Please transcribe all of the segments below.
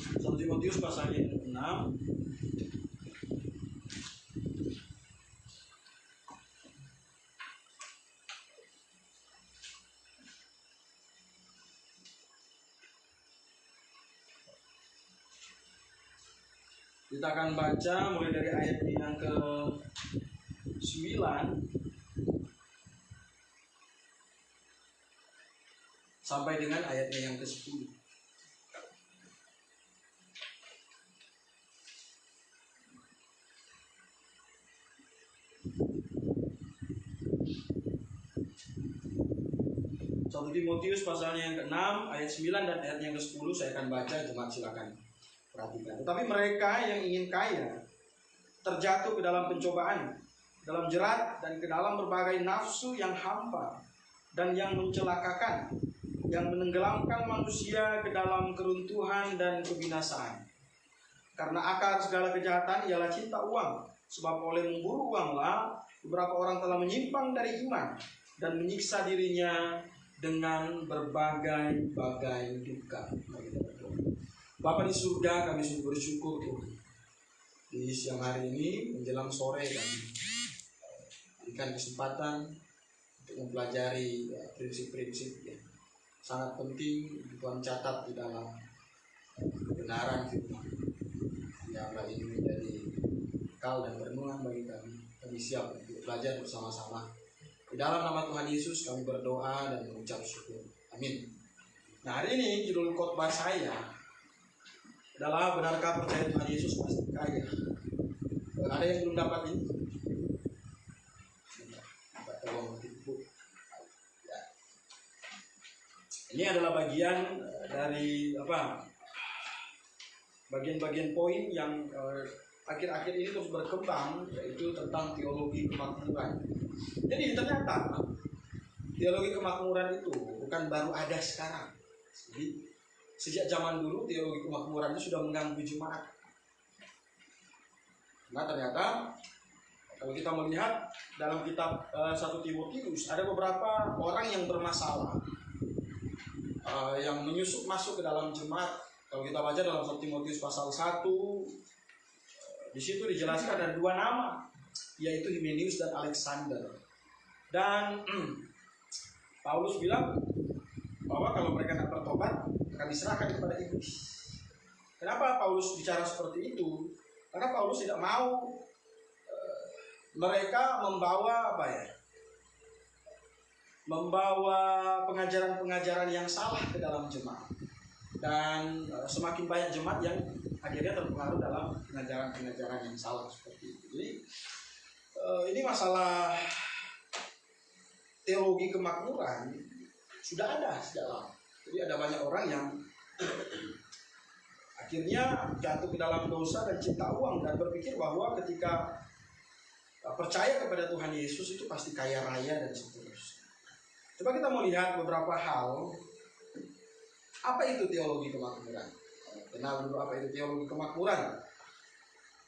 1 Timotius pasal yang 6. Kita akan baca mulai dari ayat yang ke-9 sampai dengan ayatnya yang ke-10. Satu Timotius pasalnya yang ke-6 ayat 9 dan ayat yang ke-10 saya akan baca, jemaat silakan perhatikan. Tetapi mereka yang ingin kaya terjatuh ke dalam pencobaan, dalam jerat, dan ke dalam berbagai nafsu yang hampa dan yang mencelakakan, yang menenggelamkan manusia ke dalam keruntuhan dan kebinasaan. Karena akar segala kejahatan ialah cinta uang, sebab oleh memburu uanglah beberapa orang telah menyimpang dari iman dan menyiksa dirinya dengan berbagai-bagai duka. Bapa di surga, kami sungguh bersyukur Tuhan. Di siang hari ini menjelang sore kami berikan kesempatan untuk mempelajari prinsip-prinsip yang sangat penting Tuhan catat di dalam kebenaran firman. Biarlah ini menjadi bekal dan renungan bagi kami. Kami siap untuk belajar bersama-sama. Di dalam nama Tuhan Yesus kami berdoa dan mengucap syukur. Amin. Nah, hari ini judul khotbah saya adalah benarkah percaya Tuhan Yesus pasti kaya? Ada yang belum dapat ini? Tolong tipu. Ya. Ini adalah bagian dari bagian-bagian poin yang akhir-akhir ini terus berkembang, yaitu tentang teologi kemakmuran. Jadi ternyata teologi kemakmuran itu bukan baru ada sekarang. Jadi sejak zaman dulu teologi kemakmuran itu sudah mengganggu jemaat. Nah, ternyata kalau kita melihat dalam kitab 1 Timotius ada beberapa orang yang bermasalah yang menyusup masuk ke dalam jemaat. Kalau kita baca dalam 1 Timotius pasal 1, di situ dijelaskan ada 2 nama, yaitu Hymenaeus dan Alexander. Dan Paulus bilang bahwa kalau mereka tidak bertobat akan diserahkan kepada iblis. Kenapa Paulus bicara seperti itu? Karena Paulus tidak mau mereka membawa membawa pengajaran-pengajaran yang salah ke dalam jemaat. Dan semakin banyak jemaat yang akhirnya terpengaruh dalam pengajaran-pengajaran yang salah seperti itu. Jadi ini masalah teologi kemakmuran sudah ada sejak lama. Jadi ada banyak orang yang akhirnya jatuh ke dalam dosa dan cinta uang dan berpikir bahwa ketika percaya kepada Tuhan Yesus itu pasti kaya raya dan seterusnya. Coba kita melihat beberapa hal. Apa itu teologi kemakmuran? Kenal dulu apa itu teologi kemakmuran.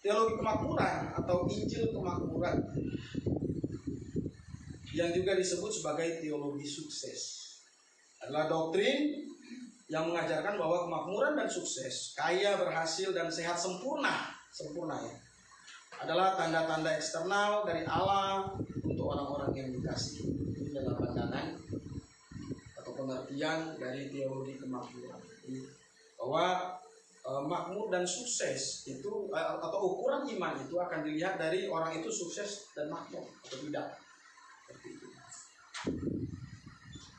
Teologi kemakmuran atau Injil kemakmuran yang juga disebut sebagai teologi sukses adalah doktrin yang mengajarkan bahwa kemakmuran dan sukses, kaya, berhasil, dan sehat sempurna ya, adalah tanda-tanda eksternal dari Allah untuk orang-orang yang dikasihi. Ini adalah pandangan atau pengertian dari teologi kemakmuran. Bahwa makmur dan sukses itu atau ukuran iman itu akan dilihat dari orang itu sukses dan makmur atau tidak. Seperti itu.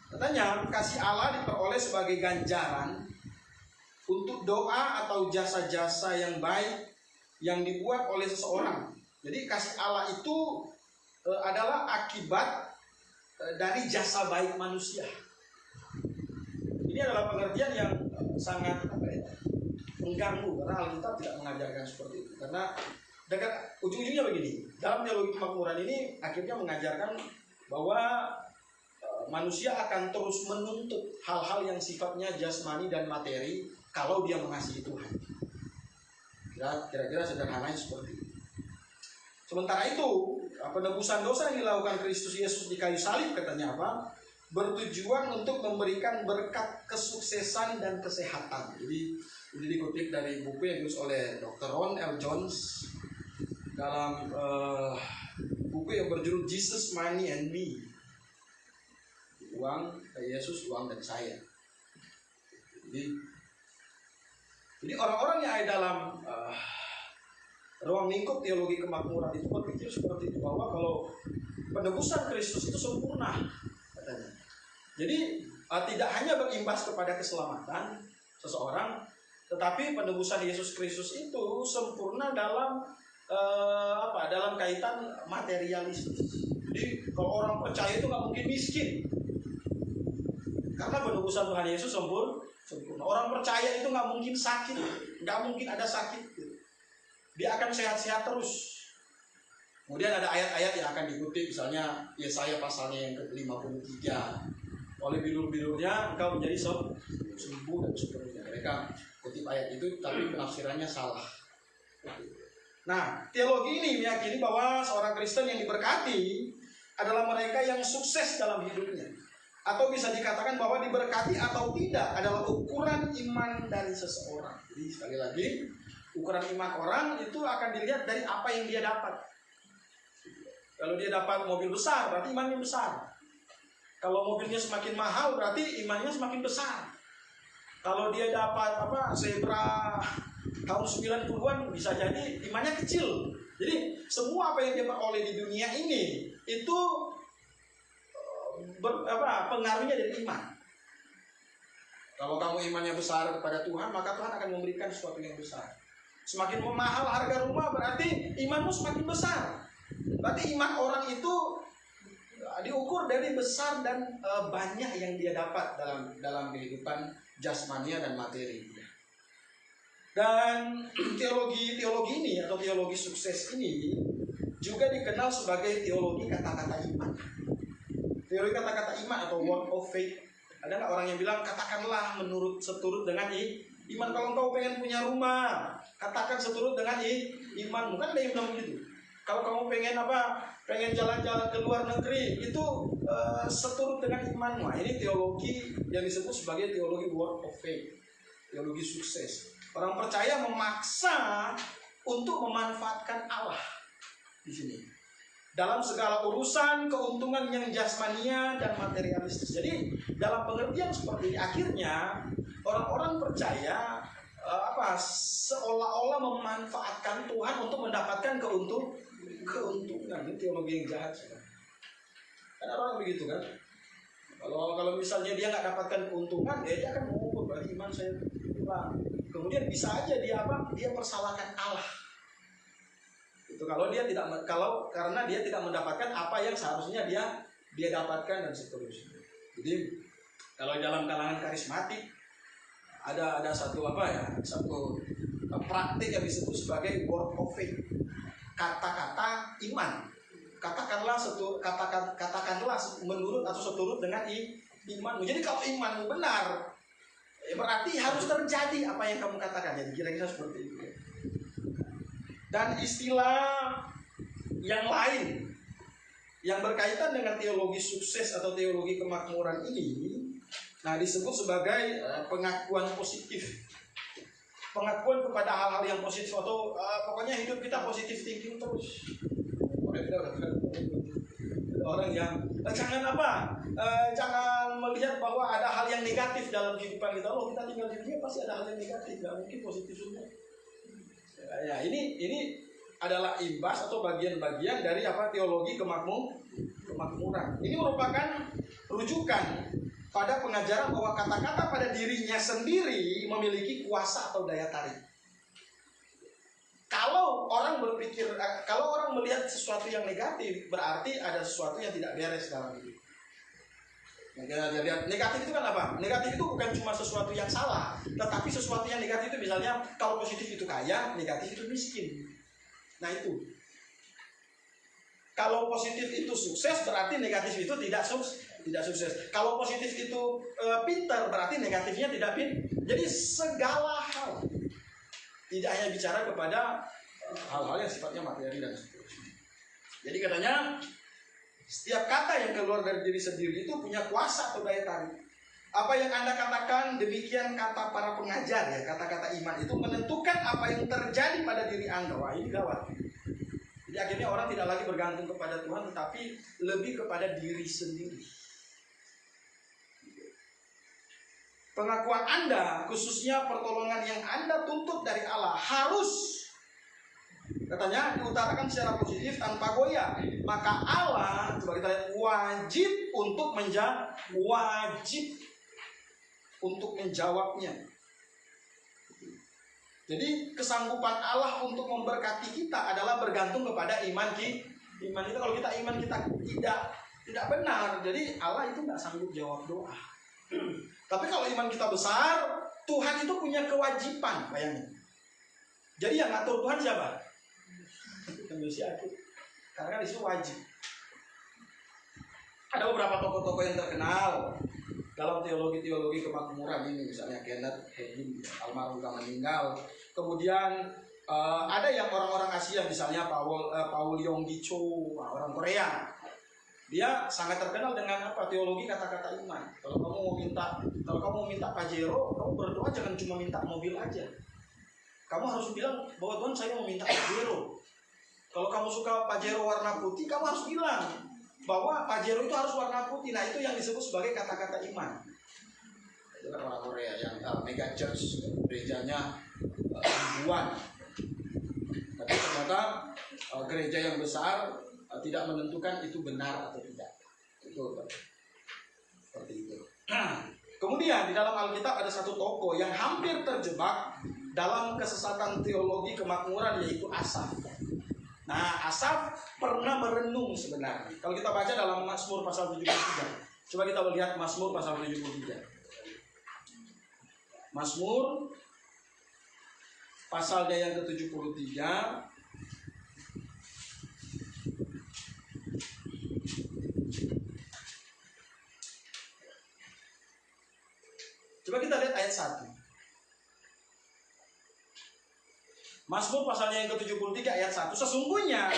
Katanya kasih Allah diperoleh sebagai ganjaran untuk doa atau jasa-jasa yang baik yang dibuat oleh seseorang. Jadi kasih Allah itu adalah akibat dari jasa baik manusia. Ini adalah pengertian yang sangat mengganggu karena Alkitab tidak mengajarkan seperti itu. Karena ujung-ujungnya begini, dalam teologi kemakmuran ini akhirnya mengajarkan bahwa manusia akan terus menuntut hal-hal yang sifatnya jasmani dan materi kalau dia mengasihi Tuhan. Kira-kira sederhananya seperti itu. Sementara itu, penebusan dosa yang dilakukan Kristus Yesus di kayu salib katanya apa? bertujuan untuk memberikan berkat kesuksesan dan kesehatan. Jadi ini dikutip dari buku yang ditulis oleh Dr. Ron L. Jones dalam buku yang berjudul Jesus, Money and Me. Uang, Yesus, uang dan saya. Jadi orang-orang yang ada dalam ruang lingkup teologi kemakmuran itu berpikir seperti itu, bahwa kalau penebusan Kristus itu sempurna, katanya. Jadi tidak hanya berimbas kepada keselamatan seseorang, tetapi penebusan Yesus Kristus itu sempurna dalam dalam kaitan materialistis. Jadi kalau orang percaya itu nggak mungkin miskin, karena penebusan Tuhan Yesus sempurna. Orang percaya itu nggak mungkin sakit, nggak mungkin ada sakit. Dia akan sehat-sehat terus. Kemudian ada ayat-ayat yang akan dikutip, misalnya Yesaya pasalnya yang ke-53. Oleh bilur-bilurnya engkau menjadi sembuh dan seterusnya. Mereka kutip ayat itu, tapi penafsirannya salah. Nah, teologi ini meyakini bahwa seorang Kristen yang diberkati adalah mereka yang sukses dalam hidupnya. Atau bisa dikatakan bahwa diberkati atau tidak adalah ukuran iman dari seseorang. Jadi sekali lagi, ukuran iman orang itu akan dilihat dari apa yang dia dapat. Kalau dia dapat mobil besar, berarti imannya besar. Kalau mobilnya semakin mahal, berarti imannya semakin besar. Kalau dia dapat Zebra tahun 90-an, bisa jadi imannya kecil. Jadi semua apa yang dia peroleh di dunia ini itu pengaruhnya dari iman. Kalau kamu imannya besar kepada Tuhan, maka Tuhan akan memberikan sesuatu yang besar. Semakin mahal harga rumah, berarti imanmu semakin besar. Berarti iman orang itu diukur dari besar dan banyak yang dia dapat dalam kehidupan jasmania dan materi. Dan teologi ini atau teologi sukses ini juga dikenal sebagai teologi kata-kata iman. Teologi kata-kata iman atau word of faith. Ada nggak orang yang bilang katakanlah seturut dengan iman. Kalau engkau pengen punya rumah, katakan seturut dengan iman. Bukan ada yang bilang begitu. Kalau kamu pengen jalan-jalan ke luar negeri, itu seturut dengan imanmu. Nah, ini teologi yang disebut sebagai teologi word of faith, teologi sukses. Orang percaya memaksa untuk memanfaatkan Allah di sini dalam segala urusan keuntungan yang jasmania dan materialistis. Jadi dalam pengertian seperti ini, akhirnya orang-orang percaya seolah-olah memanfaatkan Tuhan untuk mendapatkan keuntungan. Ini teologi yang jahat. Kan orang begitu kan. Kalau misalnya dia nggak dapatkan keuntungan, dia akan mengukur berarti iman saya kurang. Kemudian bisa aja dia persalahkan Allah. Itu karena dia tidak mendapatkan apa yang seharusnya dia dapatkan dan seterusnya. Jadi kalau dalam kalangan karismatik ada satu praktik yang disebut sebagai word of faith, kata-kata iman. Katakanlah menurut atau seturut dengan imanmu. Jadi kalau imanmu benar, berarti harus terjadi apa yang kamu katakan. Jadi kira-kira seperti itu. Dan istilah yang lain yang berkaitan dengan teologi sukses atau teologi kemakmuran ini, disebut sebagai pengakuan positif. Pengakuan kepada hal-hal yang positif, atau pokoknya hidup kita positif thinking terus. Orang yang jangan melihat bahwa ada hal yang negatif dalam kehidupan kita. Kita tinggal di dunia pasti ada hal yang negatif, nggak mungkin positif semua. Ya, ini adalah imbas atau bagian-bagian dari teologi kemakmuran. Ini merupakan rujukan pada pengajaran bahwa kata-kata pada dirinya sendiri memiliki kuasa atau daya tarik. Kalau orang melihat sesuatu yang negatif, berarti ada sesuatu yang tidak beres dalam hidup. Negatif itu kan apa? Negatif itu bukan cuma sesuatu yang salah, tetapi sesuatu yang negatif itu misalnya kalau positif itu kaya, negatif itu miskin. Nah itu. Kalau positif itu sukses, berarti negatif itu tidak sukses. Kalau positif itu pintar, berarti negatifnya tidak pintar. Jadi segala hal. Tidak hanya bicara kepada hal-hal yang sifatnya materi dan seterusnya. Jadi katanya Setiap kata yang keluar dari diri sendiri itu punya kuasa atau daya tarik. Apa yang Anda katakan, demikian kata para pengajar ya, kata-kata iman itu menentukan apa yang terjadi pada diri Anda. Wah, ini gawat. Jadi akhirnya orang tidak lagi bergantung kepada Tuhan, tetapi lebih kepada diri sendiri. Pengakuan Anda, khususnya pertolongan yang Anda tuntut dari Allah, harus, katanya, diutarakan secara positif tanpa goyah. Maka Allah, coba kita lihat, wajib untuk menjawabnya. Jadi kesanggupan Allah untuk memberkati kita adalah bergantung kepada iman kita. Iman itu, kalau kita iman kita tidak benar, jadi Allah itu nggak sanggup jawab doa. Tapi kalau iman kita besar, Tuhan itu punya kewajiban, bayangin. Jadi yang ngatur Tuhan siapa? Manusia itu. Karena disitu wajib. Ada beberapa tokoh-tokoh yang terkenal dalam teologi kemakmuran ini, misalnya Kenneth Hagin, almarhum sudah meninggal. Kemudian ada yang orang-orang Asia, misalnya Paul Yonggi-cho, orang Korea. Dia sangat terkenal dengan teologi kata-kata iman. Kalau kamu mau minta Pajero, kamu berdoa jangan cuma minta mobil aja. Kamu harus bilang bahwa Tuhan, saya mau minta Pajero. Kalau kamu suka Pajero warna putih, kamu harus bilang bahwa Pajero itu harus warna putih. Nah, itu yang disebut sebagai kata-kata iman. Itu kan orang Korea yang mega church, gerejanya ribuan. Tapi ternyata gereja yang besar tidak menentukan itu benar atau tidak. Itu seperti itu. Kemudian di dalam Alkitab ada satu tokoh yang hampir terjebak dalam kesesatan teologi kemakmuran, yaitu Asaf. Nah, Asaf pernah merenung sebenarnya. Kalau kita baca dalam Mazmur pasal 73. Coba kita lihat Mazmur pasal 73. Mazmur pasalnya yang ke-73. Coba kita lihat ayat 1. Mazmur pasalnya yang ke-73 ayat 1. Sesungguhnya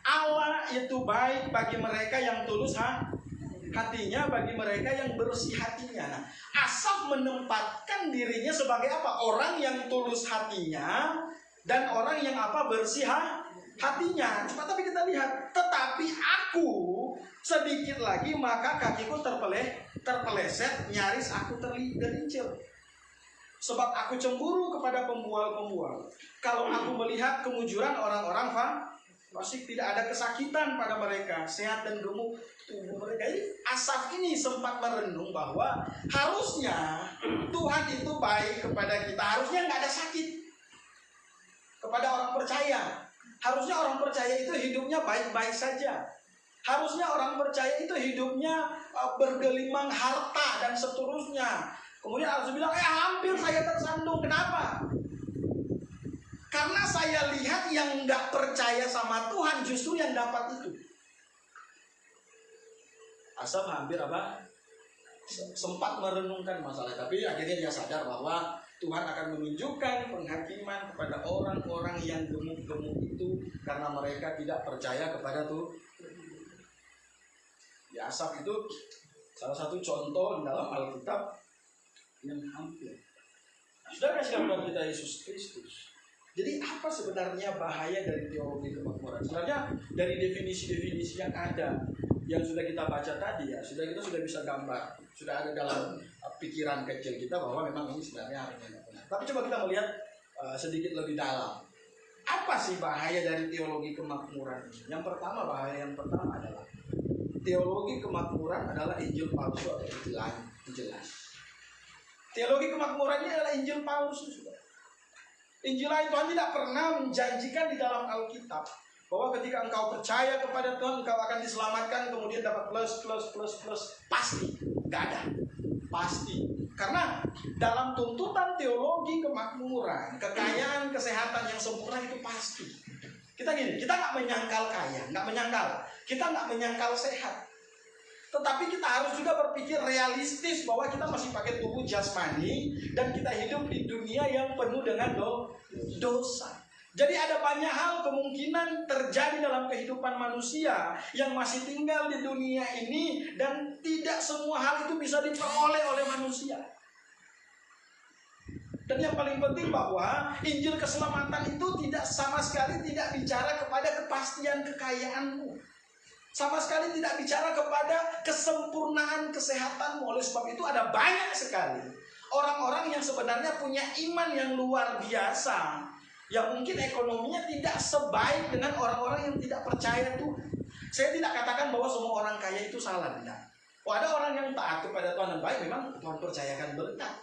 Allah itu baik bagi mereka yang tulus hatinya, bagi mereka yang bersih hatinya. Nah, Asaf menempatkan dirinya sebagai apa? Orang yang tulus hatinya dan orang yang bersih hatinya. Tapi kita lihat, tetapi aku sedikit lagi maka kakiku terpeleset, nyaris aku tergelincir. Sebab aku cemburu kepada pembual-pembual. Kalau aku melihat kemujuran orang-orang fasik, tidak ada kesakitan pada mereka, sehat dan gemuk tubuh mereka. Jadi Asaf ini sempat merenung bahwa harusnya Tuhan itu baik kepada kita. Harusnya nggak ada sakit kepada orang percaya. Harusnya orang percaya itu hidupnya baik-baik saja. Harusnya orang percaya itu hidupnya bergelimang harta dan seterusnya. Kemudian harus bilang, hampir saya tersandung. Kenapa? Karena saya lihat yang nggak percaya sama Tuhan justru yang dapat itu. Asaf hampir sempat merenungkan masalah, tapi akhirnya dia sadar bahwa Tuhan akan menunjukkan penghakiman kepada orang-orang yang gemuk-gemuk itu karena mereka tidak percaya kepada Tuhan. Ya, Asaf itu salah satu contoh dalam Alkitab yang hampir. Saudara saudara kita Yesus Kristus. Jadi apa sebenarnya bahaya dari teologi kemakmuran? Sebenarnya dari definisi-definisi yang ada, yang sudah kita baca tadi ya, kita sudah bisa gambar, sudah ada dalam pikiran kecil kita bahwa memang ini sebenarnya harusnya benar. Tapi coba kita melihat sedikit lebih dalam. Apa sih bahaya dari teologi kemakmuran? Yang pertama, bahaya yang pertama adalah teologi kemakmuran adalah Injil palsu atau jelas. Teologi kemakmuran ini adalah Injil palsu, saudara. Injil lain Tuhan tidak pernah menjanjikan di dalam Alkitab bahwa ketika engkau percaya kepada Tuhan engkau akan diselamatkan kemudian dapat plus. Pasti, nggak ada. Pasti. Karena dalam tuntutan teologi kemakmuran, kekayaan, kesehatan yang sempurna itu pasti. Kita nggak menyangkal kaya, kita nggak menyangkal sehat. Tetapi kita harus juga berpikir realistis bahwa kita masih pakai tubuh jasmani dan kita hidup di dunia yang penuh dengan dosa. Jadi ada banyak hal kemungkinan terjadi dalam kehidupan manusia yang masih tinggal di dunia ini, dan tidak semua hal itu bisa diperoleh oleh manusia. Dan yang paling penting bahwa Injil keselamatan itu tidak sama sekali tidak bicara kepada kepastian kekayaanmu. Sama sekali tidak bicara kepada kesempurnaan kesehatanmu. Oleh sebab itu ada banyak sekali orang-orang yang sebenarnya punya iman yang luar biasa, yang mungkin ekonominya tidak sebaik dengan orang-orang yang tidak percaya Tuhan. Saya tidak katakan bahwa semua orang kaya itu salah, tidak. Ada orang yang taat kepada Tuhan dan baik, memang Tuhan percayakan berkat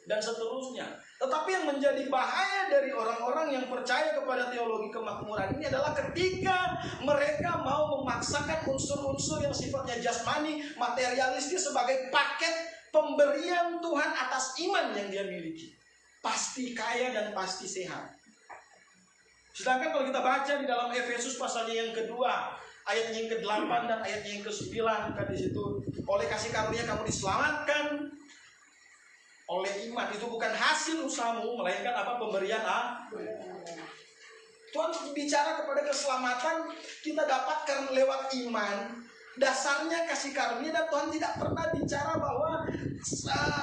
dan seterusnya. Tetapi yang menjadi bahaya dari orang-orang yang percaya kepada teologi kemakmuran ini adalah ketika mereka mau memaksakan unsur-unsur yang sifatnya jasmani, materialistis sebagai paket pemberian Tuhan atas iman yang dia miliki. Pasti kaya dan pasti sehat. Sedangkan kalau kita baca di dalam Efesus pasalnya yang kedua, ayat yang ke-8 dan ayat yang ke-9, kan di situ, oleh kasih karunia kamu diselamatkan oleh iman. Itu bukan hasil usahamu, melainkan apa? Pemberian Tuhan bicara kepada keselamatan kita dapatkan lewat iman. Dasarnya kasih karunia, dan Tuhan tidak pernah bicara bahwa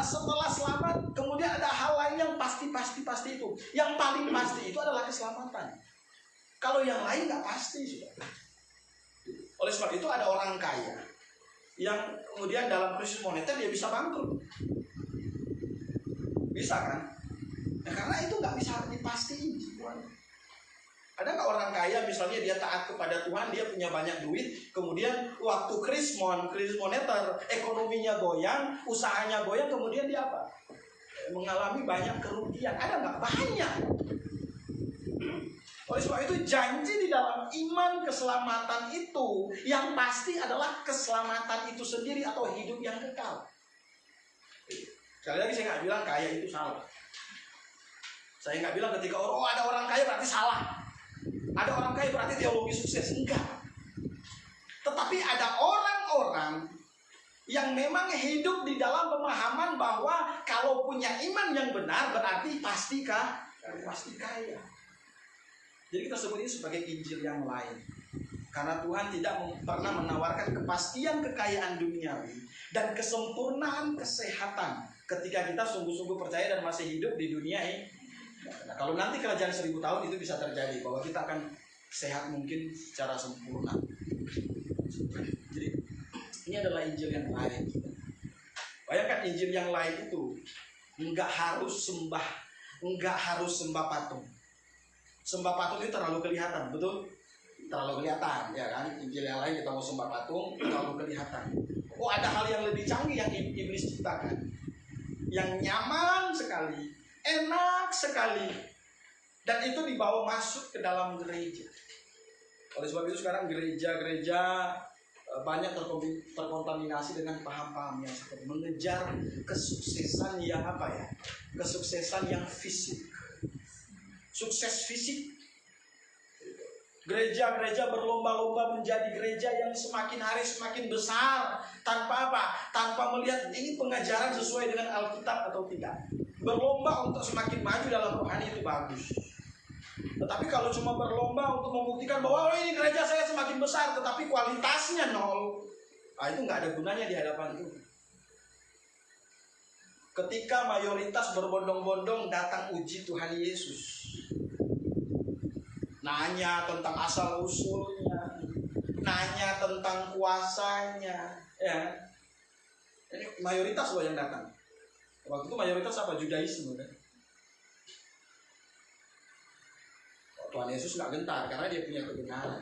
setelah selamat kemudian ada hal lain yang pasti itu. Yang paling pasti itu adalah keselamatan. Kalau yang lain nggak pasti sudah. Oleh sebab itu ada orang kaya yang kemudian dalam krisis moneter dia bisa bangkrut. Bisa kan? Nah, karena itu nggak bisa dipastiin. Ada nggak orang kaya misalnya dia taat kepada Tuhan, dia punya banyak duit, kemudian waktu krisis moneter, ekonominya goyang, usahanya goyang, kemudian dia apa? Mengalami banyak kerugian. Ada nggak? Banyak. Oleh sebab itu janji di dalam iman keselamatan itu yang pasti adalah keselamatan itu sendiri atau hidup yang kekal. Sekali lagi saya nggak bilang kaya itu salah. Saya nggak bilang ketika ada orang kaya berarti salah. Ada orang kaya berarti teologi sukses. Enggak. Tetapi ada orang-orang yang memang hidup di dalam pemahaman bahwa kalau punya iman yang benar berarti pasti kaya. Jadi kita sebut ini sebagai Injil yang lain. Karena Tuhan tidak pernah menawarkan kepastian kekayaan duniawi dan kesempurnaan kesehatan ketika kita sungguh-sungguh percaya dan masih hidup di dunia ini. Nah, kalau nanti kerajaan 1000 tahun itu bisa terjadi, bahwa kita akan sehat mungkin secara sempurna. Jadi ini adalah Injil yang lain. Bayangkan Injil yang lain itu nggak harus sembah patung. Sembah patung itu terlalu kelihatan, betul? Terlalu kelihatan, ya kan? Injil yang lain kita mau sembah patung terlalu kelihatan. Ada hal yang lebih canggih yang iblis ciptakan, yang nyaman sekali, enak sekali, dan itu dibawa masuk ke dalam gereja. Oleh sebab itu sekarang gereja-gereja banyak terkontaminasi dengan paham-paham yang seperti mengejar kesuksesan yang kesuksesan yang fisik, sukses fisik. Gereja-gereja berlomba-lomba menjadi gereja yang semakin hari semakin besar, tanpa tanpa melihat ini pengajaran sesuai dengan Alkitab atau tidak. Berlomba untuk semakin maju dalam rohani itu bagus. Tetapi kalau cuma berlomba untuk membuktikan bahwa ini gereja saya semakin besar, tetapi kualitasnya nol, itu nggak ada gunanya di hadapan Tuhan. Ketika mayoritas berbondong-bondong datang uji Tuhan Yesus, nanya tentang asal usulnya, nanya tentang kuasanya, ya. Ini mayoritas loh yang datang. Waktu itu mayoritas apa? Judaisme kan. Tuhan Yesus nggak gentar karena dia punya kebenaran,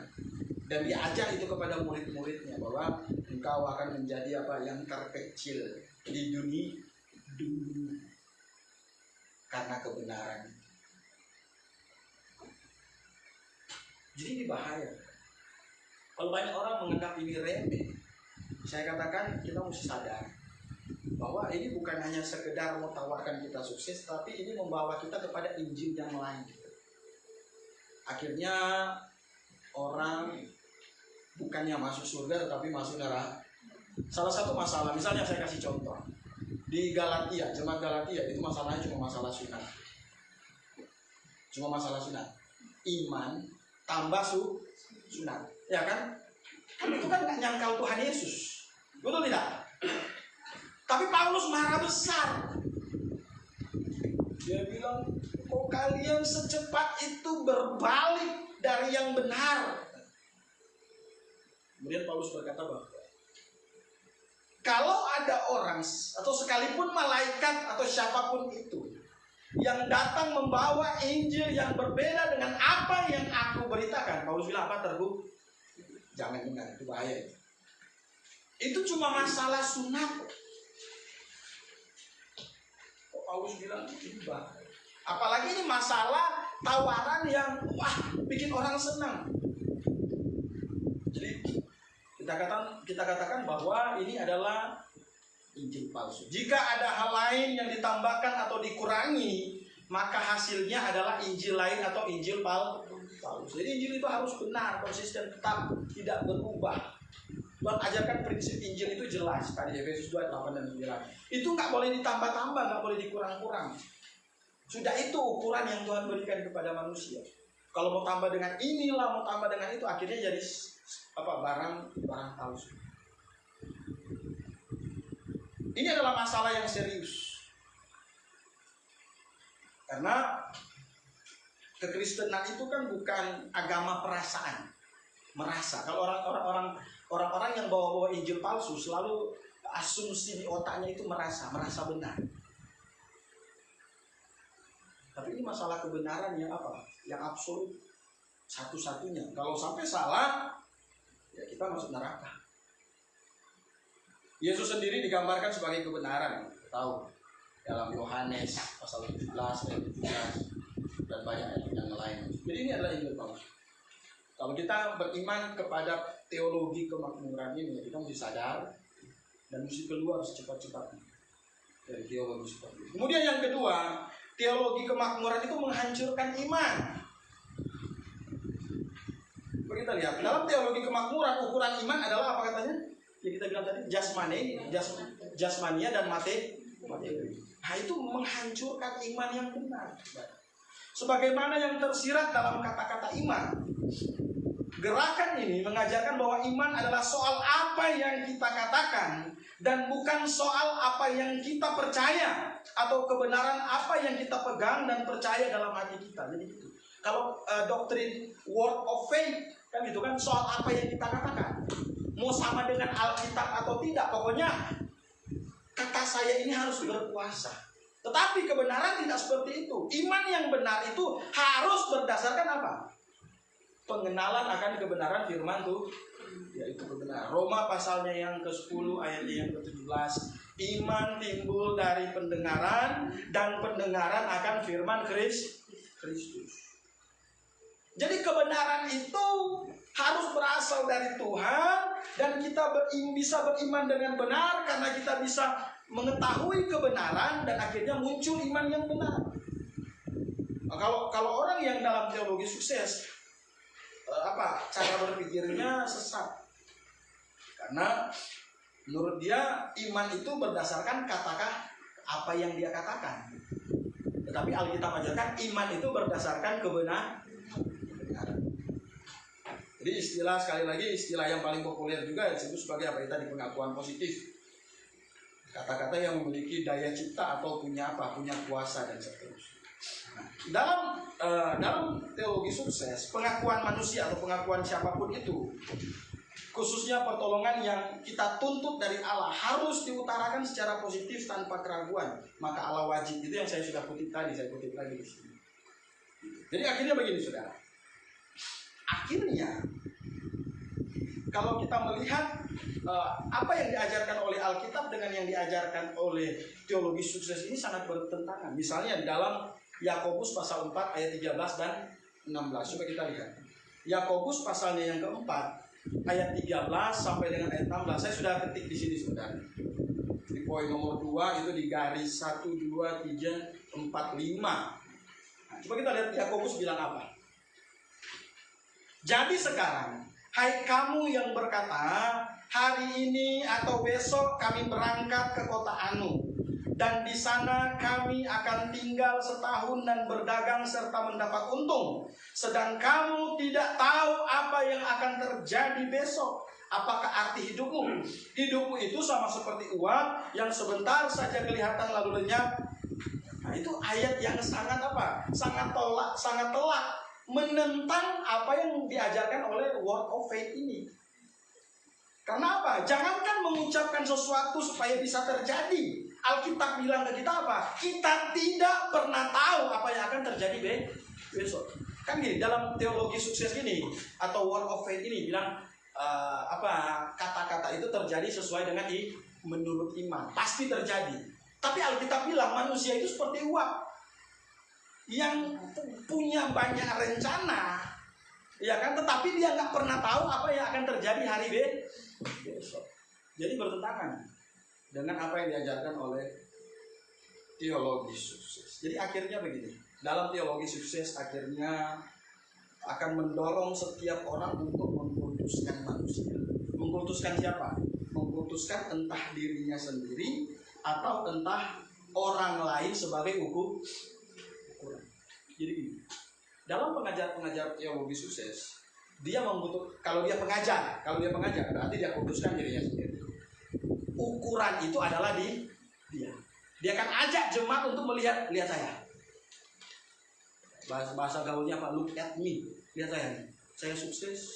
dan dia ajar itu kepada murid-muridnya bahwa engkau akan menjadi yang terkecil di dunia karena kebenaran. Jadi ini bahaya. Kalau banyak orang menganggap ini remeh, saya katakan kita mesti sadar bahwa ini bukan hanya sekedar mentawarkan kita sukses, tapi ini membawa kita kepada Injil yang lain. Akhirnya orang bukannya masuk surga tetapi masuk neraka. Salah satu masalah, misalnya saya kasih contoh, di Galatia, jemaat Galatia itu masalahnya cuma masalah sunat. Cuma masalah sunat. Iman tambah sunat. Ya kan? Kan itu kan gak nyangkal Tuhan Yesus. Betul tidak? Tapi Paulus marah besar. Dia bilang, kok kalian secepat itu berbalik dari yang benar? Kemudian Paulus berkata bahwa kalau ada orang atau sekalipun malaikat atau siapapun itu yang datang membawa Injil yang berbeda dengan apa yang aku beritakan, Paulus bilang apa terbu? Jangan dengar, itu bahaya. Itu cuma masalah sunat. Kok Paulus bilang ini bahaya? Apalagi ini masalah tawaran yang bikin orang senang. Jadi kita katakan bahwa ini adalah Injil palsu. Jika ada hal lain yang ditambahkan atau dikurangi, maka hasilnya adalah Injil lain atau Injil palsu. Jadi Injil itu harus benar, konsisten, tetap, tidak berubah. Tuhan ajarkan prinsip Injil itu jelas. Tadi Efesus 2, 8 dan 9. Itu nggak boleh ditambah-tambah, nggak boleh dikurang-kurang. Sudah itu ukuran yang Tuhan berikan kepada manusia. Kalau mau tambah dengan inilah, mau tambah dengan itu, akhirnya jadi barang palsu. Ini adalah masalah yang serius. Karena kekristenan itu kan bukan agama perasaan, merasa. Kalau orang-orang yang bawa-bawa Injil palsu selalu asumsi di otaknya itu merasa benar. Tapi ini masalah kebenaran yang yang absolut, satu-satunya. Kalau sampai salah, ya kita masuk neraka. Yesus sendiri digambarkan sebagai kebenaran, tahu, dalam Yohanes pasal 17 ayat 17 dan banyak ayat yang lain. Jadi ini adalah Injil palsu. Kalau kita beriman kepada teologi kemakmuran ini, kita mesti sadar dan mesti keluar secepat-cepatnya dari teologi seperti itu. Kemudian yang kedua, teologi kemakmuran itu menghancurkan iman. Kita lihat dalam teologi kemakmuran, ukuran iman adalah apa katanya? Ya kita bilang tadi jasmania dan materi. Nah itu menghancurkan iman yang benar. Sebagaimana yang tersirat dalam kata-kata iman. Gerakan ini mengajarkan bahwa iman adalah soal apa yang kita katakan dan bukan soal apa yang kita percaya atau kebenaran apa yang kita pegang dan percaya dalam hati kita. Jadi itu. Kalau doktrin word of faith kan gitu kan, soal apa yang kita katakan. Mau sama dengan Alkitab atau tidak, pokoknya kata saya ini harus berkuasa. Tetapi kebenaran tidak seperti itu. Iman yang benar itu harus berdasarkan apa? Pengenalan akan kebenaran firman Tuhan, yaitu kebenaran. Roma pasalnya yang ke-10 ayatnya yang ke-17. Iman timbul dari pendengaran dan pendengaran akan firman Kristus. Jadi kebenaran itu harus berasal dari Tuhan dan kita bisa beriman dengan benar karena kita bisa mengetahui kebenaran dan akhirnya muncul iman yang benar. Kalau orang yang dalam teologi sukses, cara berpikirnya sesat. Karena menurut dia iman itu berdasarkan apa yang dia katakan. Tetapi Alkitab ajarkan iman itu berdasarkan kebenaran. Jadi sekali lagi istilah yang paling populer juga disebut sebagai apa tadi, pengakuan positif. Kata-kata yang memiliki daya cipta atau punya kuasa dan seterusnya. Nah, dalam teologi sukses, pengakuan manusia atau pengakuan siapapun itu, khususnya pertolongan yang kita tuntut dari Allah, harus diutarakan secara positif tanpa keraguan. Maka Allah wajib, itu yang saya sudah kutip tadi, saya kutip lagi di sini. Jadi akhirnya begini saudara. Akhirnya kalau kita melihat apa yang diajarkan oleh Alkitab dengan yang diajarkan oleh teologi sukses ini sangat bertentangan. Misalnya di dalam Yakobus pasal 4 ayat 13 dan 16. Coba kita lihat. Yakobus pasalnya yang keempat ayat 13 sampai dengan ayat 16. Saya sudah ketik di sini sebenarnya. Di poin nomor 2 itu di garis 1, 2, 3, 4, 5. Nah, coba kita lihat Yakobus bilang apa. Jadi sekarang, hai kamu yang berkata, hari ini atau besok kami berangkat ke kota Anu, dan di sana kami akan tinggal setahun dan berdagang serta mendapat untung. Sedang kamu tidak tahu apa yang akan terjadi besok. Apakah arti hidupmu? Hidupmu itu sama seperti uang yang sebentar saja kelihatan lalu lenyap. Nah, itu ayat yang sangat apa? Sangat telak menentang apa yang diajarkan oleh word of faith ini. Karena apa? Jangankan mengucapkan sesuatu supaya bisa terjadi. Alkitab bilang ke kita apa? Kita tidak pernah tahu apa yang akan terjadi besok. Kan gini, dalam teologi sukses ini atau word of faith ini bilang kata-kata itu terjadi sesuai dengan menurut iman. Pasti terjadi. Tapi Alkitab bilang manusia itu seperti uap yang punya banyak rencana, ya kan? Tetapi dia nggak pernah tahu apa yang akan terjadi hari besok. Jadi bertentangan dengan apa yang diajarkan oleh teologi sukses. Jadi akhirnya begini, dalam teologi sukses akhirnya akan mendorong setiap orang untuk mengkultuskan manusia. Mengkultuskan siapa? Mengkultuskan entah dirinya sendiri atau entah orang lain sebagai ukuran. Jadi gini, dalam pengajar teologi sukses, dia kalau dia pengajar berarti dia kultuskan dirinya sendiri. Ukuran itu adalah di dia. Dia akan ajak jemaat untuk lihat saya. Bahasa gaulnya apa? Look at me. Lihat saya nih. Saya sukses.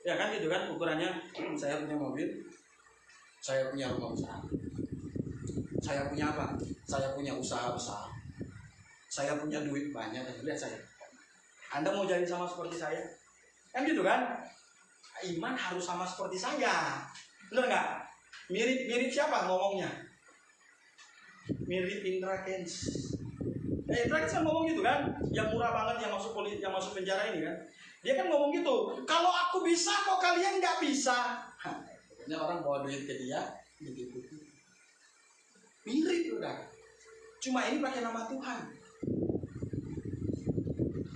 Ya kan gitu kan ukurannya. Saya punya mobil. Saya punya rumah besar. Saya punya apa? Saya punya usaha besar. Saya punya duit banyak. Lihat saya. Anda mau jadi sama seperti saya? Kan gitu kan? Iman harus sama seperti saya. Benar nggak? Mirip siapa ngomongnya? Mirip Indra Kents. Indra Kents kan ngomong gitu kan? Yang murah banget yang masuk penjara ini kan? Dia kan ngomong gitu. Kalau aku bisa, kok kalian nggak bisa? Pokoknya orang bawa duit ke dia, gitu. Mirip udah. Cuma ini pakai nama Tuhan.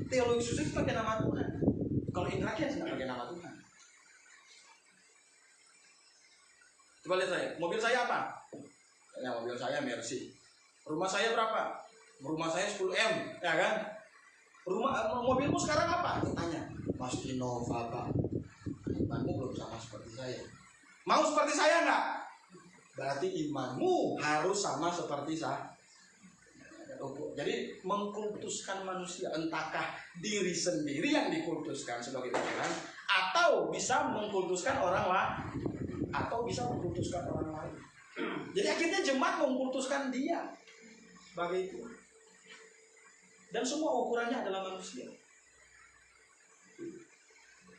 Teologi sukses pakai nama Tuhan. Kalau Indra Kents nggak pakai nama Tuhan. Coba lihat saya, mobil saya apa? Ya, mobil saya Mercy. Rumah saya berapa? Rumah saya 10M, ya kan? Mobilmu sekarang apa? Tanya, Mas Innova Pak. Imanmu belum sama seperti saya. Mau seperti saya nggak? Berarti imanmu harus sama seperti saya. Jadi mengkultuskan manusia, entahkah diri sendiri yang dikultuskan sebagai Tuhan, atau bisa mengkultuskan orang lain, atau bisa mengkultuskan orang lain. Jadi akhirnya jemaat mengkultuskan dia sebagai Tuhan. Dan semua ukurannya adalah manusia.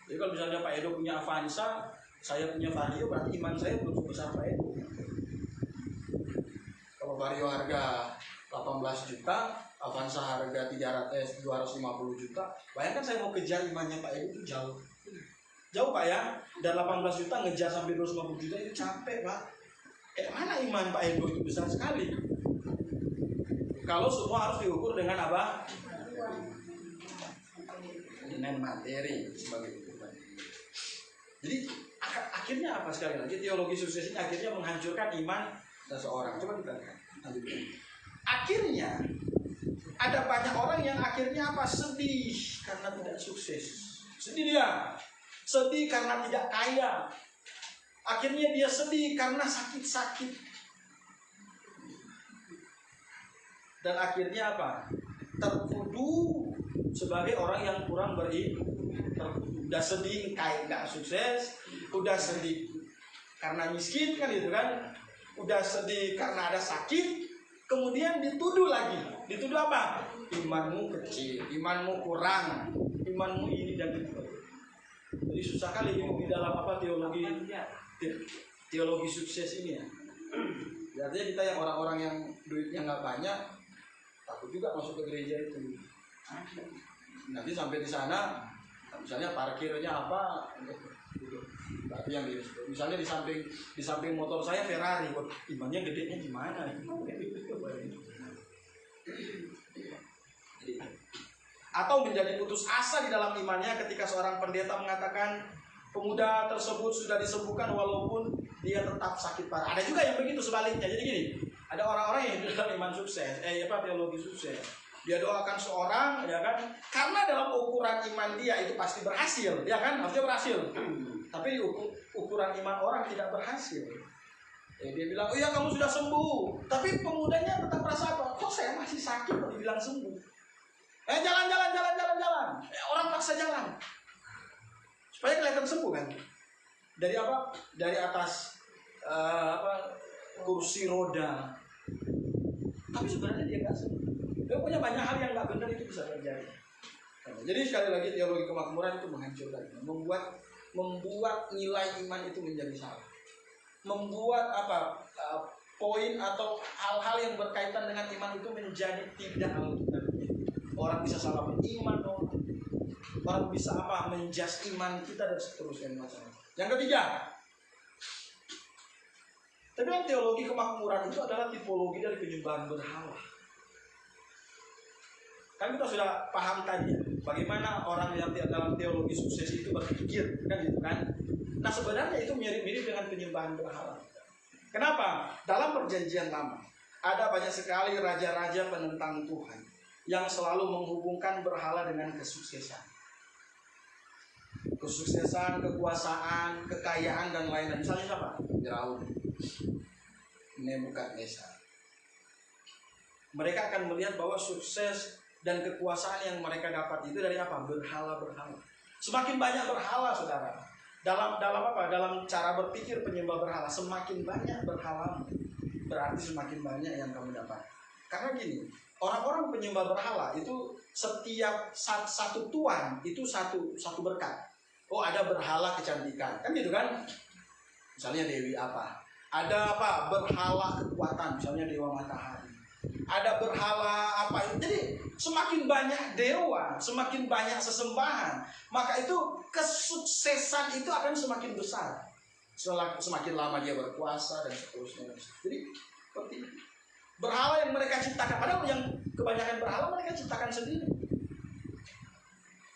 Jadi kalau misalnya Pak Edo punya Avanza, saya punya Vario, berarti iman saya belum sebesar Pak Edo. Kalau Vario harga 18 juta, Avanza harga 250 juta. Bayangkan saya mau kejar imannya Pak Edo itu jauh. Jauh Pak ya, dan 18 juta ngejar sampai 250 juta itu capek Pak. Mana iman Pak Edo itu besar sekali. Kalau semua harus diukur dengan apa? Dengan materi sebagai ukuran. Jadi akhirnya apa sekali lagi teologi sukses ini akhirnya menghancurkan iman seseorang. Coba kita lihat. Akhirnya ada banyak orang yang akhirnya apa? Sedih karena tidak sukses. Sedih dia. Sedih karena tidak kaya. Akhirnya dia sedih karena sakit-sakit. Dan akhirnya apa? Tertuduh sebagai orang yang kurang udah sedih kayak nggak sukses, udah sedih karena miskin kan gitu kan, udah sedih karena ada sakit, kemudian dituduh lagi. Dituduh apa? Imanmu kecil, imanmu kurang, imanmu ini dan itu. Jadi susah kali hidup di dalam apa teologi sukses ini ya. Artinya kita yang orang-orang yang duitnya nggak banyak takut juga masuk ke gereja itu. Nanti sampai di sana, misalnya parkirnya apa, berarti yang misalnya di samping motor saya Ferrari, imannya gedenya gimana? Atau menjadi putus asa di dalam imannya ketika seorang pendeta mengatakan pemuda tersebut sudah disembuhkan walaupun dia tetap sakit parah. Ada juga yang begitu sebaliknya. Jadi gini, Ada orang-orang yang dalam iman sukses, teologi sukses. Dia doakan seorang, ya kan? Karena dalam ukuran iman dia itu pasti berhasil, ya kan? Harusnya berhasil. Tapi ukuran iman orang tidak berhasil. Dia bilang, oh ya kamu sudah sembuh. Tapi pemudanya tetap merasa apa? Kok saya masih sakit kok dibilang sembuh? Jalan. Orang paksa jalan. Supaya kelihatan sembuh kan? Dari apa? Dari atas kursi roda. Tapi sebenarnya dia nggak sembuh. Dia punya banyak hal yang nggak benar itu bisa terjadi. Jadi sekali lagi teologi kemakmuran itu menghancurkan, membuat nilai iman itu menjadi salah, membuat poin atau hal-hal yang berkaitan dengan iman itu menjadi tidak benar. Orang bisa salah beriman, orang bisa menjas iman kita dan seterusnya macam-macam. Yang ketiga, tapi teologi kemakmuran itu adalah tipologi dari penyembahan berhala. Kan kita sudah paham tadi bagaimana orang yang dalam teologi sukses itu berpikir, kan gitu kan? Nah sebenarnya itu mirip-mirip dengan penyembahan berhala. Kenapa? Dalam perjanjian lama ada banyak sekali raja-raja penentang Tuhan yang selalu menghubungkan berhala dengan kesuksesan. Kesuksesan, kekuasaan, kekayaan dan lain-lain. Misalnya siapa? Firaun, Nebukadnezar. Mereka akan melihat bahwa sukses dan kekuasaan yang mereka dapat itu dari apa? Berhala-berhala. Semakin banyak berhala, saudara. Dalam cara berpikir penyembah berhala, semakin banyak berhala, berarti semakin banyak yang kamu dapat. Karena gini, orang-orang penyembah berhala itu setiap satu tuan itu satu berkat. Oh, ada berhala kecantikan, kan gitu kan? Misalnya Dewi apa? Ada berhala kekuatan, misalnya Dewa Matahari. Ada berhala Jadi semakin banyak dewa, semakin banyak sesembahan, maka itu kesuksesan itu akan semakin besar. Semakin lama dia berkuasa dan seterusnya. Jadi seperti berhala yang mereka ciptakan, padahal yang kebanyakan berhala mereka ciptakan sendiri.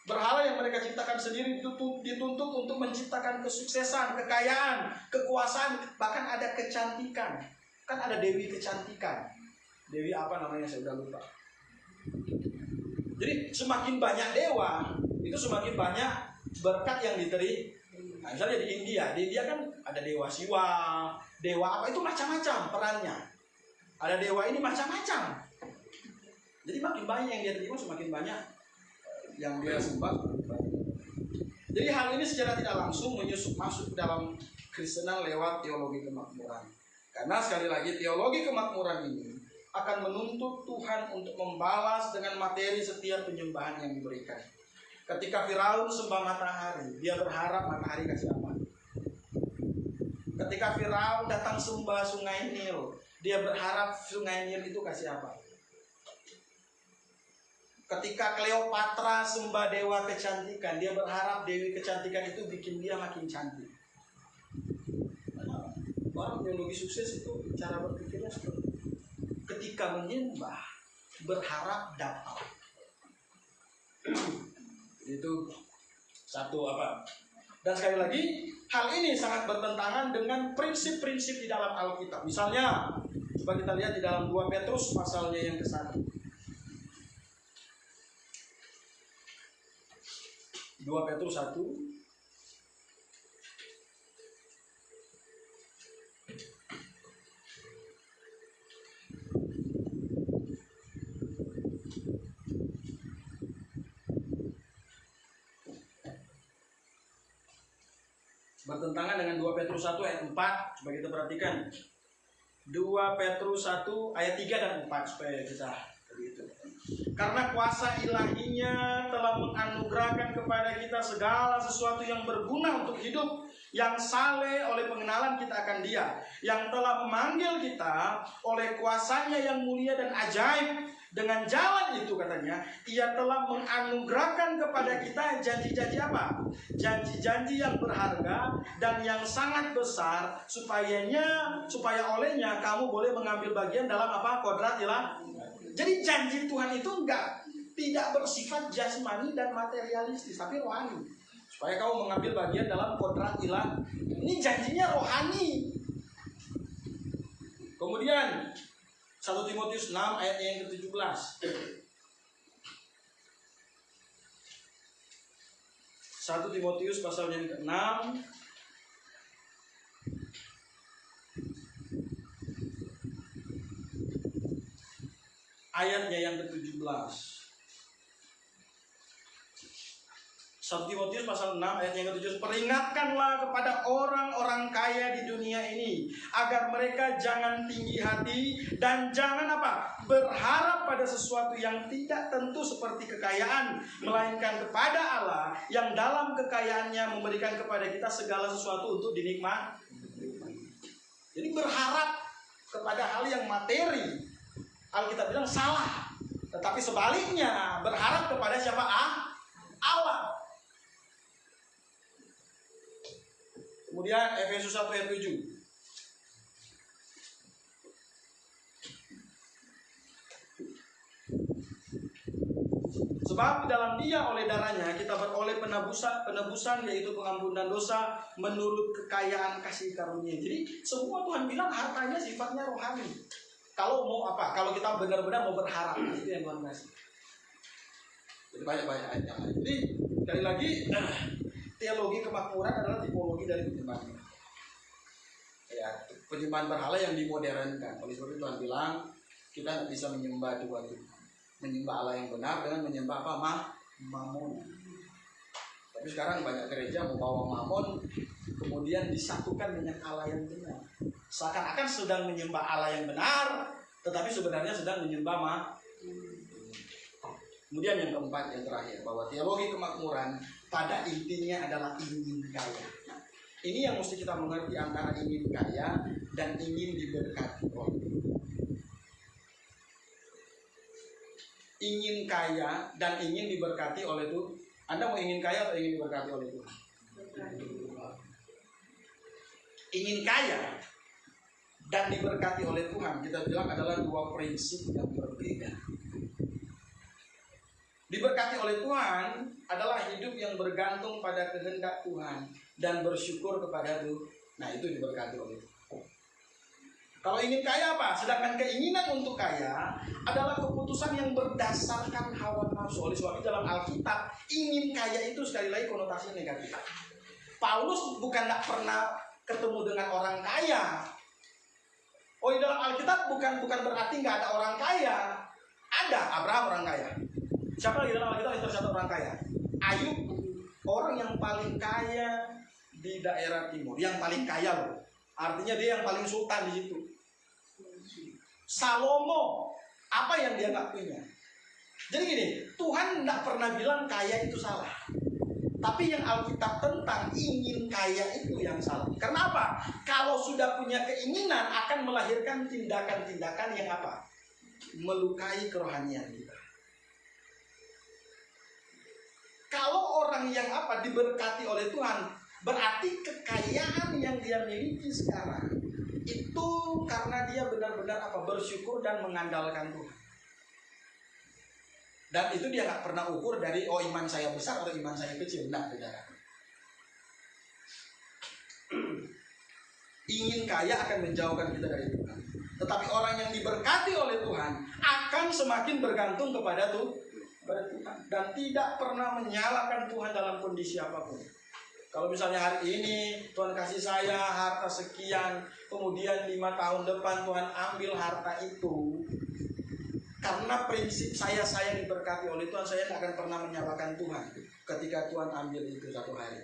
Berhala yang mereka ciptakan sendiri dituntut untuk menciptakan kesuksesan, kekayaan, kekuasaan, bahkan ada kecantikan. Kan ada dewi kecantikan. Dewi apa namanya saya udah lupa. Jadi semakin banyak dewa, itu semakin banyak berkat yang diterima. Nah, misalnya di India kan ada dewa Siwa, dewa itu macam-macam perannya. Ada dewa ini macam-macam. Jadi makin banyak yang dia terima, semakin banyak yang dia sembah. Jadi hal ini secara tidak langsung masuk dalam Kristenan lewat teologi kemakmuran. Karena sekali lagi teologi kemakmuran ini akan menuntut Tuhan untuk membalas dengan materi setiap penyembahan yang diberikan. Ketika Firaun sembah matahari, dia berharap matahari kasih apa? Ketika Firaun datang sembah sungai Nil, dia berharap sungai Nil itu kasih apa? Ketika Kleopatra sembah dewa kecantikan, dia berharap dewi kecantikan itu bikin dia makin cantik. Orang teologi sukses itu cara berpikirnya seperti itu. Ketika menyembah, berharap dapat. Itu satu Dan sekali lagi, hal ini sangat bertentangan dengan prinsip-prinsip di dalam Alkitab. Misalnya, coba kita lihat di dalam 2 Petrus pasalnya yang ke-1. 2 Petrus 1. Bertentangan dengan 2 Petrus 1 ayat 4. Coba kita perhatikan 2 Petrus 1 ayat 3 dan 4 supaya kita begitu. Karena kuasa ilahinya telah menganugerahkan kepada kita segala sesuatu yang berguna untuk hidup, yang saleh oleh pengenalan kita akan Dia, yang telah memanggil kita oleh kuasanya yang mulia dan ajaib. Dengan jalan itu katanya, Ia telah menganugerahkan kepada kita janji-janji apa? Janji-janji yang berharga dan yang sangat besar, supaya olehnya kamu boleh mengambil bagian dalam kodrat ilah. Jadi janji Tuhan itu tidak bersifat jasmani dan materialistis, tapi rohani. Supaya kamu mengambil bagian dalam kodrat ilah. Ini janjinya rohani. Kemudian 1 Timotius 6 ayatnya yang ke-17. 1 Timotius pasal yang ke-6 ayatnya yang ke-17. 1 Timotius pasal 6 ayat yang ke-7. Peringatkanlah kepada orang-orang kaya di dunia ini agar mereka jangan tinggi hati dan jangan apa? Berharap pada sesuatu yang tidak tentu seperti kekayaan, melainkan kepada Allah yang dalam kekayaannya memberikan kepada kita segala sesuatu untuk dinikmati. Jadi berharap kepada hal yang materi, Alkitab bilang salah. Tetapi sebaliknya berharap kepada siapa? Allah. Kemudian Efesus 1 ayat 7. Sebab di dalam Dia oleh darahnya kita beroleh penebusan yaitu pengampunan dosa menurut kekayaan kasih karunia. Jadi semua Tuhan bilang hartanya sifatnya rohani. Kalau mau apa? Kalau kita benar-benar mau berharap, itu yang Tuhan kasih. Jadi banyak-banyak ayat yang lain. Jadi sekali lagi teologi kemakmuran adalah tipologi dari penyembahan. Ya, penyembahan berhala yang dimodernkan. Oleh sebab itu Tuhan bilang kita tidak bisa menyembah dua Tuhan. Menyembah Allah yang benar dengan menyembah apa? Mamon. Tapi sekarang banyak gereja membawa mamon kemudian disatukan dengan Allah yang benar. Seakan-akan sedang menyembah Allah yang benar, tetapi sebenarnya sedang menyembah mamon. Kemudian yang keempat, yang terakhir, bahwa teologi kemakmuran pada intinya adalah ingin kaya. Ini yang mesti kita mengerti antara ingin kaya dan ingin diberkati oleh Tuhan. Ingin kaya dan ingin diberkati oleh Tuhan. Anda mau ingin kaya atau ingin diberkati oleh Tuhan? Ingin kaya dan diberkati oleh Tuhan, kita bilang adalah dua prinsip yang berbeda. Diberkati oleh Tuhan adalah hidup yang bergantung pada kehendak Tuhan dan bersyukur kepada Tuhan. Nah, itu diberkati oleh Tuhan. Kalau ingin kaya apa? Sedangkan keinginan untuk kaya adalah keputusan yang berdasarkan hawa nafsu. Oleh sebab itu dalam Alkitab, ingin kaya itu sekali lagi konotasinya negatif. Paulus bukan tidak pernah ketemu dengan orang kaya. Oh, di dalam Alkitab bukan berarti nggak ada orang kaya. Ada, Abraham orang kaya. Siapa lagi dalam Alkitab yang tercatat orang kaya? Ayub, orang yang paling kaya di daerah timur, yang paling kaya loh. Artinya dia yang paling sultan di situ. Salomo, apa yang dia nggak punya? Jadi gini, Tuhan nggak pernah bilang kaya itu salah. Tapi yang Alkitab tentang ingin kaya itu yang salah. Karena apa? Kalau sudah punya keinginan akan melahirkan tindakan-tindakan yang apa? Melukai kerohanian kita. Kalau orang yang apa diberkati oleh Tuhan, berarti kekayaan yang dia miliki sekarang itu karena dia benar-benar apa bersyukur dan mengandalkan Tuhan. Dan itu dia nggak pernah ukur dari iman saya besar atau iman saya kecil, enggak, saudara. Ingin kaya akan menjauhkan kita dari Tuhan. Tetapi orang yang diberkati oleh Tuhan akan semakin bergantung kepada Tuhan dan tidak pernah menyalahkan Tuhan dalam kondisi apapun. Kalau misalnya hari ini Tuhan kasih saya harta sekian, kemudian 5 tahun depan Tuhan ambil harta itu, karena prinsip saya diberkati oleh Tuhan, saya tidak akan pernah menyalahkan Tuhan ketika Tuhan ambil itu satu hari.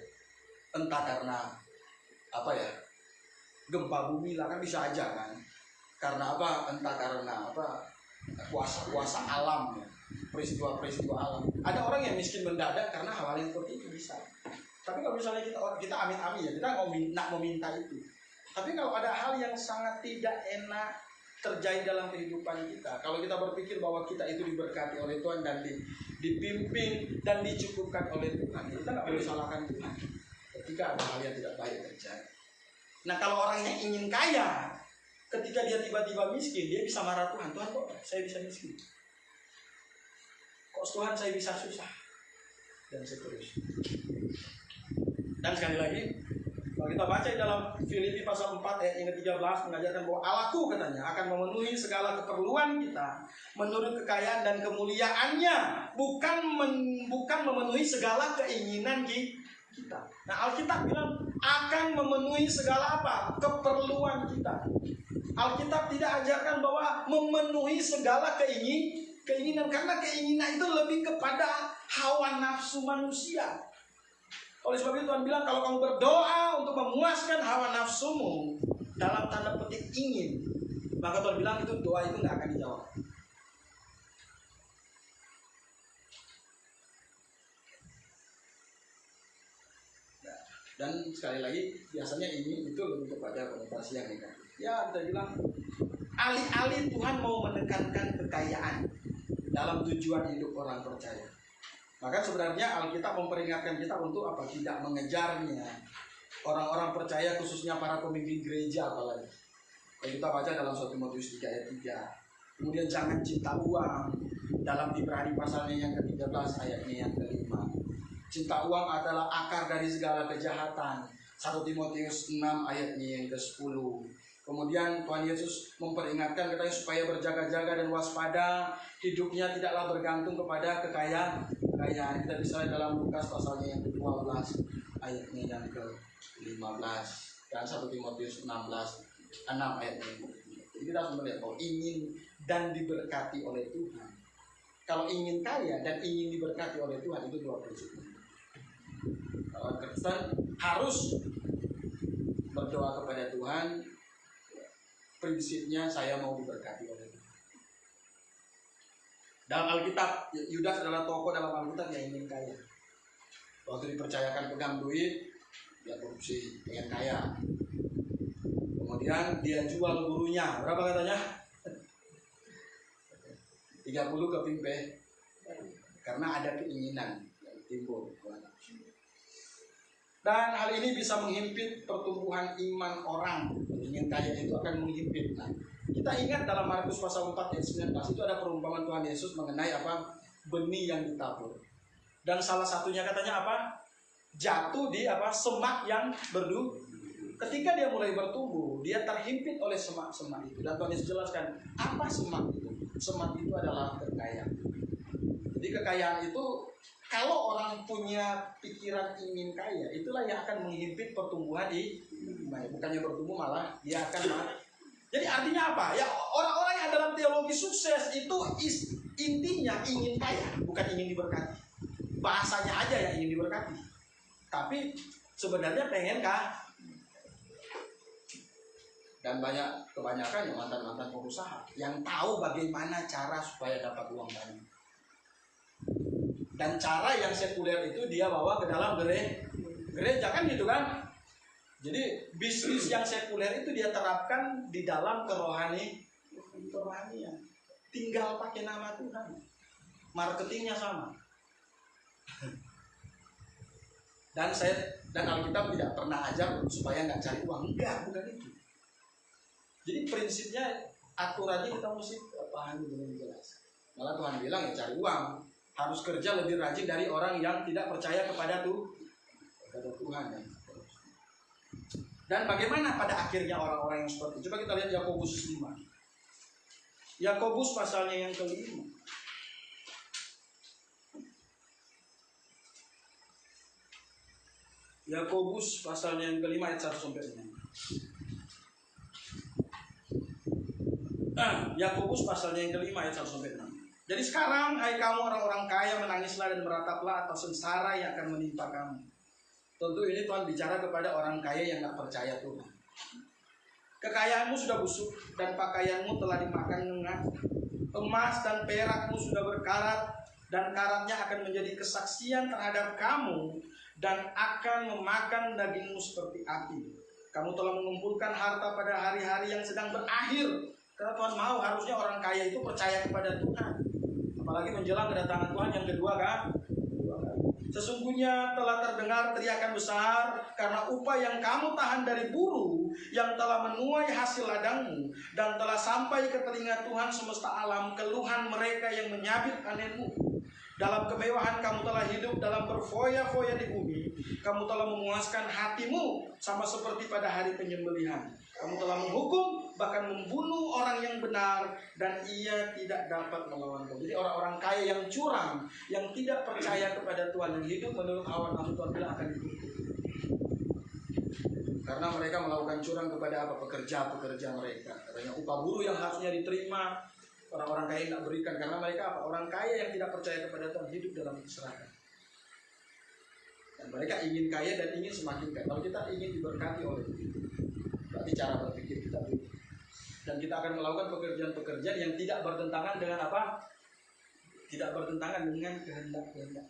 Entah karena apa ya, gempa bumi lah, kan bisa aja kan. Karena apa? Entah karena apa, kuasa alam ya. Peristiwa-peristiwa alam. Ada orang yang miskin mendadak karena hal-hal yang seperti itu bisa. Tapi kalau misalnya kita amin-amin ya, kita nggak meminta itu. Tapi kalau ada hal yang sangat tidak enak terjadi dalam kehidupan kita, kalau kita berpikir bahwa kita itu diberkati oleh Tuhan dan dipimpin dan dicukupkan oleh Tuhan, kita nggak boleh salahkan Tuhan ketika ada hal yang tidak baik terjadi. Nah, kalau orang yang ingin kaya, ketika dia tiba-tiba miskin, dia bisa marah Tuhan. Tuhan, kok saya bisa miskin? Kok Tuhan saya bisa susah? Dan seterusnya. Dan sekali lagi, kalau Kalau kita baca di dalam Filipi pasal 4 ayat yang ke-13 mengajarkan bahwa Allahku katanya akan memenuhi segala keperluan kita menurut kekayaan dan kemuliaannya, bukan memenuhi segala keinginan kita. Nah, Alkitab bilang akan memenuhi segala apa? Keperluan kita. Alkitab tidak ajarkan bahwa memenuhi segala keinginan, karena keinginan itu lebih kepada hawa nafsu manusia. Oleh sebab itu Tuhan bilang kalau kamu berdoa untuk memuaskan hawa nafsumu dalam tanda petik ingin, maka Tuhan bilang itu doa itu nggak akan dijawab. Dan sekali lagi biasanya ingin itu lebih kepada konotasi yang negatif. Ya kita bilang alih-alih Tuhan mau menekankan kekayaan dalam tujuan hidup orang percaya, maka sebenarnya Alkitab memperingatkan kita untuk apa? Tidak mengejarnya. Orang-orang percaya khususnya para pemimpin gereja apalagi. Kalau kita baca dalam 1 Timotius 3 ayat 3. Kemudian jangan cinta uang dalam Ibrani pasalnya yang ke-13 ayatnya yang ke-5. Cinta uang adalah akar dari segala kejahatan. 1 Timotius 6 ayatnya yang ke-10. Kemudian Tuhan Yesus memperingatkan katanya supaya berjaga-jaga dan waspada, hidupnya tidaklah bergantung kepada kekayaan. Kita bisa lihat dalam Lukas pasalnya yang ke-12 ayatnya yang ke-15 dan 1 Timotius 6 ayatnya yang ke-15. Jadi kita harus melihat bahwa ingin dan diberkati oleh Tuhan. Kalau ingin kaya dan ingin diberkati oleh Tuhan itu dua prinsip. Kalau Kristen harus berdoa kepada Tuhan, prinsipnya saya mau diberkati oleh Tuhan. Dalam Alkitab, Yudas adalah tokoh dalam Alkitab yang ingin kaya. Waktu dipercayakan pegang duit, dia korupsi, ingin kaya. Kemudian dia jual gurunya, berapa katanya? 30 keping. Karena ada keinginan yang timbul. Dan hal ini bisa menghimpit pertumbuhan iman orang. Ingin kaya itu akan menghimpit. Nah, kita ingat dalam Markus pasal 4 ayat 19 itu ada perumpamaan Tuhan Yesus mengenai apa? Benih yang ditabur. Dan salah satunya katanya apa? Jatuh di apa? Semak yang berdu. Ketika dia mulai bertumbuh, dia terhimpit oleh semak-semak itu. Dan Tuhan Yesus jelaskan apa semak itu? Semak itu adalah kekayaan. Jadi kekayaan itu kalau orang punya pikiran ingin kaya, itulah yang akan menghimpit pertumbuhan bukannya bertumbuh malah dia akan mati. Jadi artinya apa? Ya orang-orang yang dalam teologi sukses itu intinya ingin kaya, bukan ingin diberkati. Bahasanya aja yang ingin diberkati. Tapi sebenarnya pengen kah? Dan kebanyakan yang mantan-mantan pengusaha yang tahu bagaimana cara supaya dapat uang banyak. Dan cara yang sekuler itu dia bawa ke dalam gereja kan gitu kan. Jadi bisnis yang sekuler itu dia terapkan di dalam kerohanian. Tinggal pakai nama Tuhan. Marketingnya sama. Dan Alkitab tidak pernah ajar supaya nggak cari uang. Enggak, bukan itu. Jadi prinsipnya aturannya kita mesti pahami dengan jelas. Malah Tuhan bilang ya cari uang. Harus kerja lebih rajin dari orang yang tidak percaya kepada Tuhan. Dan bagaimana pada akhirnya orang-orang yang seperti itu? Coba kita lihat Yakobus 5. Yakobus pasalnya yang ke-5. Yakobus pasalnya yang ke-5 ayat 1 sampai 6. Yakobus pasalnya yang ke-5 ayat 1 sampai 6. Jadi sekarang, hai kamu orang-orang kaya, menangislah dan merataplah atas sengsara yang akan menimpa kamu. Tentu ini Tuhan bicara kepada orang kaya yang tak percaya Tuhan. Kekayaanmu sudah busuk dan pakaianmu telah dimakan ngengat. Emas dan perakmu sudah berkarat dan karatnya akan menjadi kesaksian terhadap kamu dan akan memakan dagingmu seperti api. Kamu telah mengumpulkan harta pada hari-hari yang sedang berakhir. Karena Tuhan mau harusnya orang kaya itu percaya kepada Tuhan. Apalagi menjelang kedatangan Tuhan yang kedua kan. Sesungguhnya telah terdengar teriakan besar karena upah yang kamu tahan dari buruh yang telah menuai hasil ladangmu, dan telah sampai ke telinga Tuhan semesta alam keluhan mereka yang menyabit panenmu. Dalam kemewahan kamu telah hidup, dalam berfoya-foya di bumi. Kamu telah memuaskan hatimu sama seperti pada hari penyembelihan. Kamu telah menghukum, bahkan membunuh orang yang benar, dan ia tidak dapat melawan kamu. Jadi orang-orang kaya yang curang, yang tidak percaya kepada Tuhan, yang hidup menurut hawa nafsu, Tuhan bilang akan dihukum. Karena mereka melakukan curang kepada apa? Pekerja-pekerja mereka. Katanya upah buruh yang harusnya diterima, orang-orang kaya tidak berikan. Karena mereka apa? Orang kaya yang tidak percaya kepada Tuhan, hidup dalam keserakahan. Dan mereka ingin kaya dan ingin semakin kaya. Kalau kita ingin diberkati oleh Tuhan, berarti cara berpikir kita berubah. Dan kita akan melakukan pekerjaan-pekerjaan yang tidak bertentangan dengan apa? Tidak bertentangan dengan kehendak-kehendak.